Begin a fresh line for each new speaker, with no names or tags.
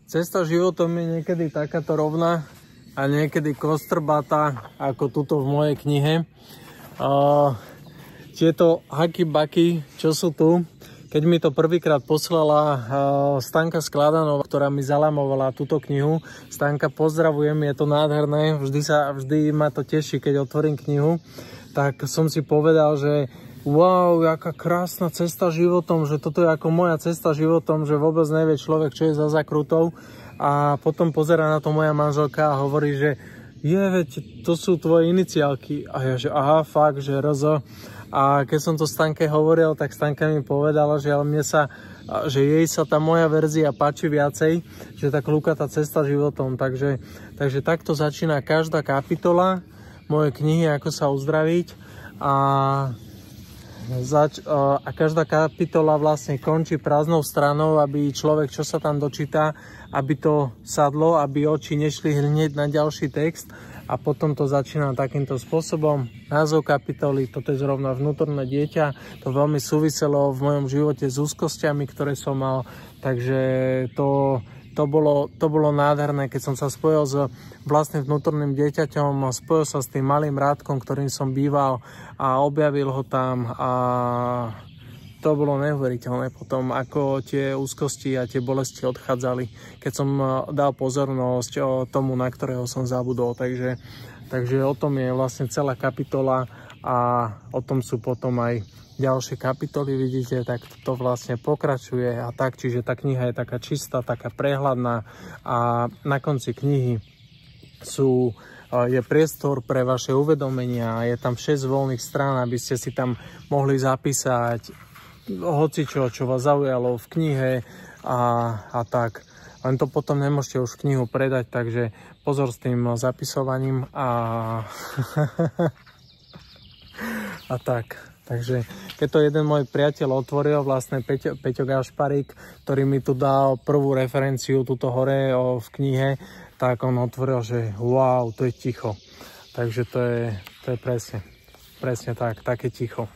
Cesta životom je niekedy takáto rovná a niekedy kostrbatá, ako tuto v mojej knihe. Tieto haky-baky, čo sú tu, keď mi to prvýkrát poslala Stanka Skladanová, ktorá mi zalamovala túto knihu. Stanka, pozdravujem, je to nádherné, vždy ma to teší, keď otvorím knihu. Tak som si povedal, že wow, jaká krásna cesta životom, že toto je ako moja cesta životom, že vôbec nevie človek, čo je za zakrutou. A potom pozerá na to moja manželka a hovorí, že veď, to sú tvoje iniciálky. A ja, že aha, fakt, že RZ. A keď som to Stanke hovoril, tak Stanka mi povedala, že že jej sa tá moja verzia páči viacej, že tá kľúkatá cesta životom. Takže takto začína každá kapitola mojej knihy, ako sa uzdraviť. A každá kapitola vlastne končí prázdnou stranou, aby človek, čo sa tam dočíta, aby to sadlo, aby oči nešli hneď na ďalší text a potom to začína takýmto spôsobom. Názov kapitoly, toto je zrovna vnútorné dieťa, to veľmi súviselo v mojom živote s úzkosťami, ktoré som mal, takže to bolo nádherné, keď som sa spojil s vlastným vnútorným dieťaťom, spojil sa s tým malým Rádkom, ktorým som býval a objavil ho tam a to bolo neuveriteľné potom, ako tie úzkosti a tie bolesti odchádzali, keď som dal pozornosť tomu, na ktorého som zabudol. Takže o tom je vlastne celá kapitola a o tom sú potom aj ďalšie kapitoly, vidíte, tak to vlastne pokračuje a tak, čiže tá kniha je taká čistá, taká prehľadná a na konci knihy je priestor pre vaše uvedomenia, je tam 6 voľných strán, aby ste si tam mohli zapísať hocičo, čo vás zaujalo v knihe a tak. Len to potom nemôžete už knihu predať, takže pozor s tým zapisovaním a tak. Takže keď to jeden môj priateľ otvoril, vlastne Peťo Gašparík, ktorý mi tu dal prvú referenciu tuto hore v knihe, tak on otvoril, že wow, to je ticho. Takže to je presne tak, také ticho.